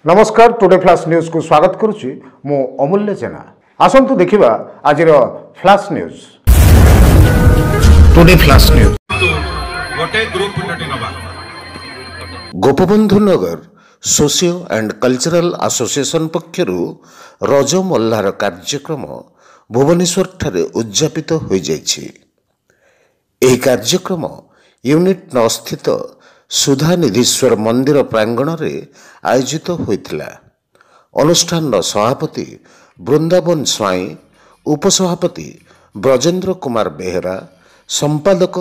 नमस्कार today flash news को स्वागत करुच्ची मु अमूल्य जेना। आसंतु देखिबा आजिर flash news. Today flash news Gopabandhu Nagar socio and cultural association पक्षरु रज मल्लार कार्यक्रम भुवनेश्वर ठारे उद्यापित हो जाइछि। एही कार्यक्रम यूनिट 9 स्थित सुधा निधीश्वर मंदिर प्रांगण रे आयोजित होइथिला। अनुष्ठान सभापति वृंदावन स्वाई, उपसभापति ब्रजेंद्र कुमार बेहरा, संपादक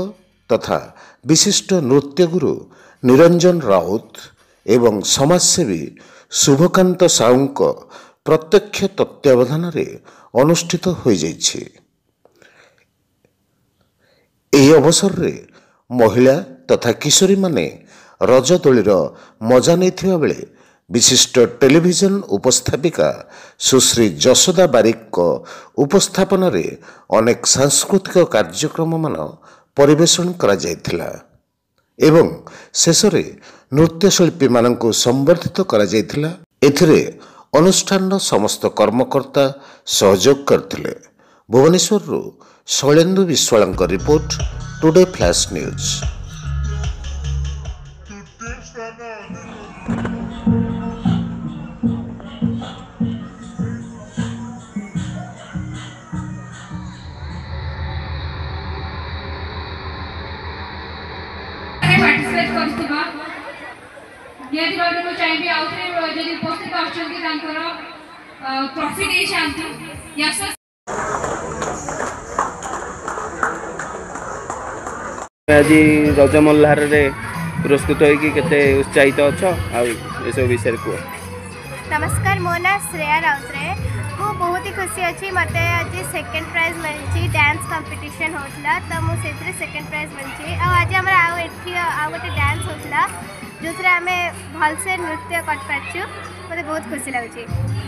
तथा विशिष्ट नृत्यगुरु निरंजन राउत एवं समाजसेवी शुभकांत साउंक प्रत्यक्ष तत्वावधान रे अनुष्ठित हो जाइछि। एही अवसर रे महिला तथा किशोरी माने रज दोलीर मजा नैथिबा बेले विशिष्ट टेलीविजन उपस्थापिका सुश्री जशोदा बारिक को उपस्थापन रे अनेक सांस्कृतिक कार्यक्रम मान परिवेषण करा जायथिला एवं शेष रे नृत्यशिल्पी मानक संवर्धित करा जायथिला। एथिरे अनुष्ठान समस्त कर्मकर्ता सहयोग करथिले। Bhubaneswar Shailendu Biswal report today flash news. Participate करथिबा यदि बारे को चाहिए आउथरे यदि उपस्थित आछन कि तांकर ट्रॉफी दे शांति यस आज रज मल्लार रे पुरस्कृत होइकी केते उत्साहित अछ आ एसो विषय को। नमस्कार, मो ना श्रेया राउतरे। मु बहुत ही खुशी अच्छी मते आज सेकंड प्राइज मिलची। डांस कंपटीशन होतला त मु सेथरे सेकंड प्राइज मिलची। आ आज हमरा आ एठी आ गोटे डांस होतला जोथरे हमें भल से नृत्य कर पाछु। मते बहुत खुशी लागची।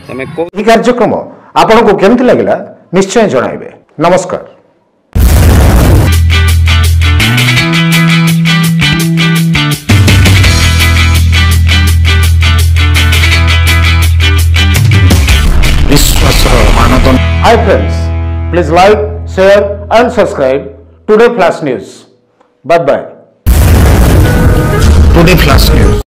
तमे को ई कार्यक्रम आपन को केमति लागला निश्चय जणाइबे। नमस्कार। Hi friends, please like, share and subscribe Today Flash News. Bye bye. Today Flash News.